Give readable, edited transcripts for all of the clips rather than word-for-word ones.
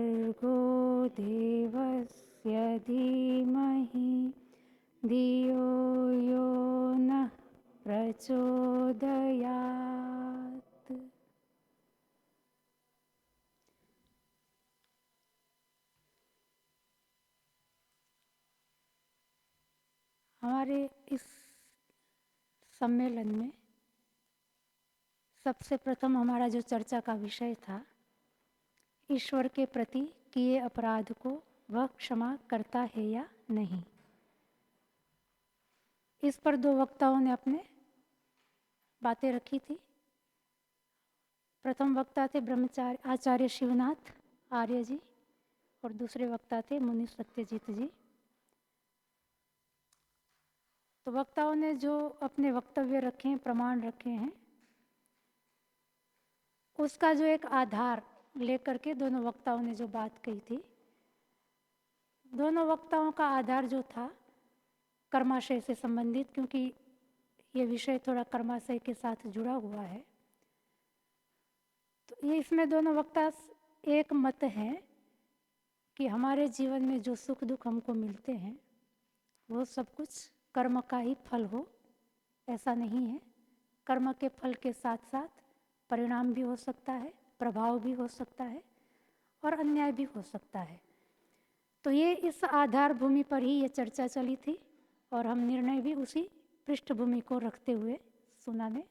भर्गो देवस्य धीमहि धियो यो नः प्रचोदयात्। हमारे इस सम्मेलन में सबसे प्रथम हमारा जो चर्चा का विषय था, ईश्वर के प्रति किए अपराध को वह क्षमा करता है या नहीं। इस पर दो वक्ताओं ने अपने बातें रखी थी। प्रथम वक्ता थे ब्रह्मचार्य आचार्य शिवनाथ आर्य जी और दूसरे वक्ता थे मुनि सत्यजीत जी। तो वक्ताओं ने जो अपने वक्तव्य रखे हैं, प्रमाण रखे हैं, उसका जो एक आधार लेकर के दोनों वक्ताओं ने जो बात कही थी, दोनों वक्ताओं का आधार जो था कर्माशय से संबंधित, क्योंकि ये विषय थोड़ा कर्माशय के साथ जुड़ा हुआ है। तो ये इसमें दोनों वक्ता एक मत है कि हमारे जीवन में जो सुख दुख हमको मिलते हैं वो सब कुछ कर्म का ही फल हो, ऐसा नहीं है। कर्म के फल के साथ साथ परिणाम भी हो सकता है, प्रभाव भी हो सकता है और अन्याय भी हो सकता है। तो ये इस आधार भूमि पर ही ये चर्चा चली थी और हम निर्णय भी उसी पृष्ठभूमि को रखते हुए सुनाने,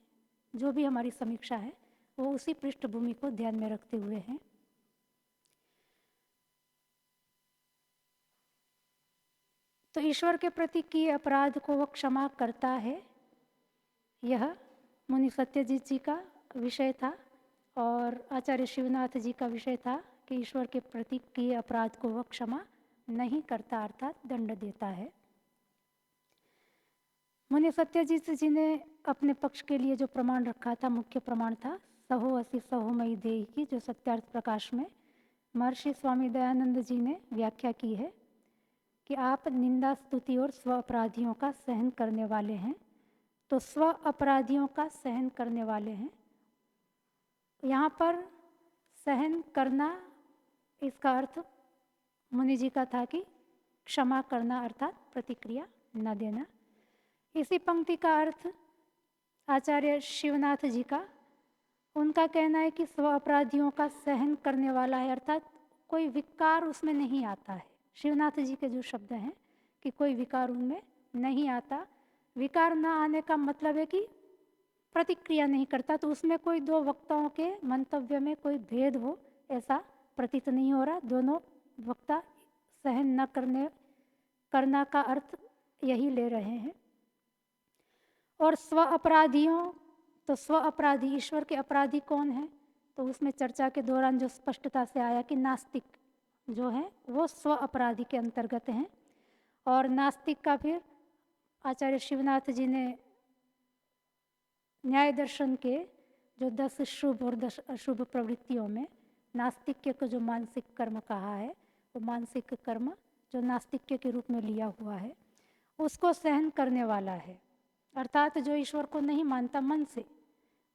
जो भी हमारी समीक्षा है वो उसी पृष्ठभूमि को ध्यान में रखते हुए हैं। तो ईश्वर के प्रति किए अपराध को वह क्षमा करता है, यह मुनि सत्यजीत जी का विषय था और आचार्य शिवनाथ जी का विषय था कि ईश्वर के प्रति किए अपराध को वह क्षमा नहीं करता, अर्थात दंड देता है। मुनि सत्यजीत जी ने अपने पक्ष के लिए जो प्रमाण रखा था, मुख्य प्रमाण था सहो असि सहो मयि देहि की, जो सत्यार्थ प्रकाश में महर्षि स्वामी दयानंद जी ने व्याख्या की है कि आप निंदा स्तुति और स्व अपराधियों का सहन करने वाले हैं। तो स्व अपराधियों का सहन करने वाले हैं, यहाँ पर सहन करना, इसका अर्थ मुनि जी का था कि क्षमा करना अर्थात प्रतिक्रिया न देना। इसी पंक्ति का अर्थ आचार्य शिवनाथ जी का, उनका कहना है कि स्व अपराधियों का सहन करने वाला है, अर्थात कोई विकार उसमें नहीं आता है। शिवनाथ जी के जो शब्द हैं कि कोई विकार उनमें नहीं आता। विकार न आने का मतलब है कि प्रतिक्रिया नहीं करता। तो उसमें कोई दो वक्ताओं के मंतव्य में कोई भेद हो ऐसा प्रतीत नहीं हो रहा। दोनों वक्ता सहन न करना का अर्थ यही ले रहे हैं। और स्व अपराधियों, तो स्व अपराधी, ईश्वर के अपराधी कौन है? तो उसमें चर्चा के दौरान जो स्पष्टता से आया कि नास्तिक जो है वो स्व अपराधी के अंतर्गत हैं। और नास्तिक का फिर आचार्य शिवनाथ जी ने न्याय दर्शन के जो 10 शुभ और 10 अशुभ प्रवृत्तियों में नास्तिक्य को जो मानसिक कर्म कहा है, वो मानसिक कर्म जो नास्तिक्य के रूप में लिया हुआ है उसको सहन करने वाला है, अर्थात जो ईश्वर को नहीं मानता मन से।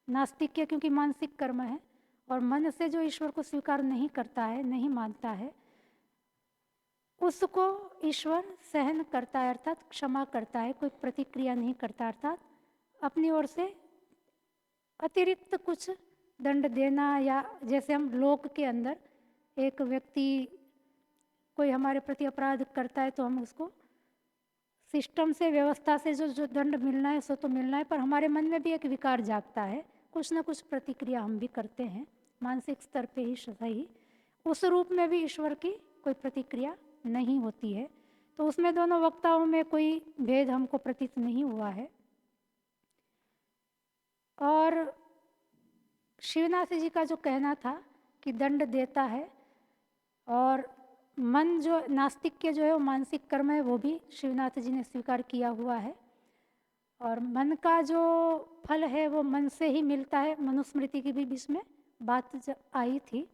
नास्तिक्य क्योंकि मानसिक कर्म है और मन से जो ईश्वर को स्वीकार नहीं करता है, नहीं मानता है, उसको ईश्वर सहन करता है, अर्थात क्षमा करता है, कोई प्रतिक्रिया नहीं करता, अर्थात अपनी ओर से अतिरिक्त कुछ दंड देना। या जैसे हम लोक के अंदर एक व्यक्ति कोई हमारे प्रति अपराध करता है तो हम उसको सिस्टम से, व्यवस्था से जो दंड मिलना है सो तो मिलना है, पर हमारे मन में भी एक विकार जागता है, कुछ ना कुछ प्रतिक्रिया हम भी करते हैं, मानसिक स्तर पे ही सही। उस रूप में भी ईश्वर की कोई प्रतिक्रिया नहीं होती है। तो उसमें दोनों वक्ताओं में कोई भेद हमको प्रतीत नहीं हुआ है। और शिवनाथ जी का जो कहना था कि दंड देता है, और मन जो नास्तिक्य जो है वो मानसिक कर्म है, वो भी शिवनाथ जी ने स्वीकार किया हुआ है। और मन का जो फल है वो मन से ही मिलता है, मनुस्मृति की भी बीच में बात आई थी।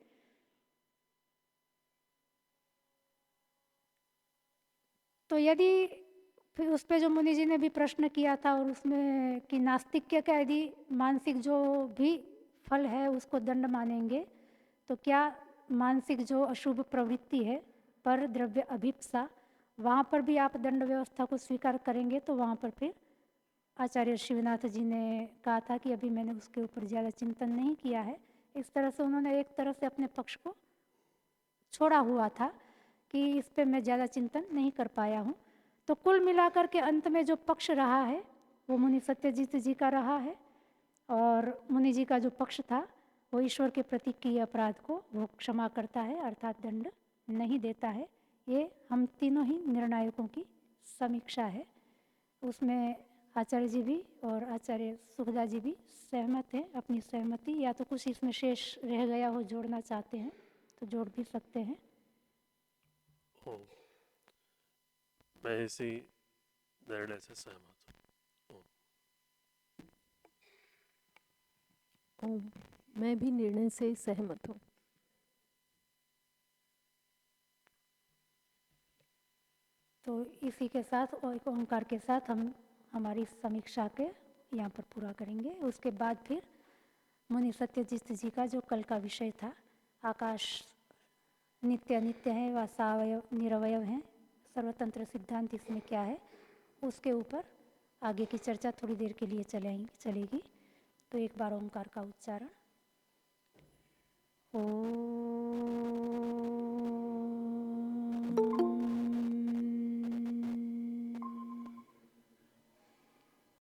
तो यदि फिर उस पर जो मुनि जी ने भी प्रश्न किया था और उसमें कि नास्तिक्य का यदि मानसिक जो भी फल है उसको दंड मानेंगे तो क्या मानसिक जो अशुभ प्रवृत्ति है, पर द्रव्य अभिप्सा, वहाँ पर भी आप दंड व्यवस्था को स्वीकार करेंगे तो वहाँ पर फिर आचार्य शिवनाथ जी ने कहा था कि अभी मैंने उसके ऊपर ज़्यादा चिंतन नहीं किया है। इस तरह से उन्होंने एक तरह से अपने पक्ष को छोड़ा हुआ था कि इस पे मैं ज़्यादा चिंतन नहीं कर पाया हूँ। तो कुल मिलाकर के अंत में जो पक्ष रहा है वो मुनि सत्यजीत जी का रहा है, और मुनि जी का जो पक्ष था वो ईश्वर के प्रति किए अपराध को वो क्षमा करता है, अर्थात दंड नहीं देता है। ये हम तीनों ही निर्णायकों की समीक्षा है। उसमें आचार्य जी भी और आचार्य सुखदा जी भी सहमत हैं अपनी सहमति, या तो कुछ इसमें शेष रह गया हो जोड़ना चाहते हैं तो जोड़ भी सकते हैं। मैं इसी निर्णय से सहमत हूँ। मैं भी निर्णय से सहमत हूँ। तो इसी के साथ और एक ओंकार के साथ हम हमारी समीक्षा के यहाँ पर पूरा करेंगे। उसके बाद फिर मुनि सत्यजीत जी का जो कल का विषय था, आकाश नित्य अनित्य है व सावयव निरवयव है, सर्वतंत्र सिद्धांत इसमें क्या है, उसके ऊपर आगे की चर्चा थोड़ी देर के लिए चलेगी। तो एक बार ओंकार का उच्चारण। ओ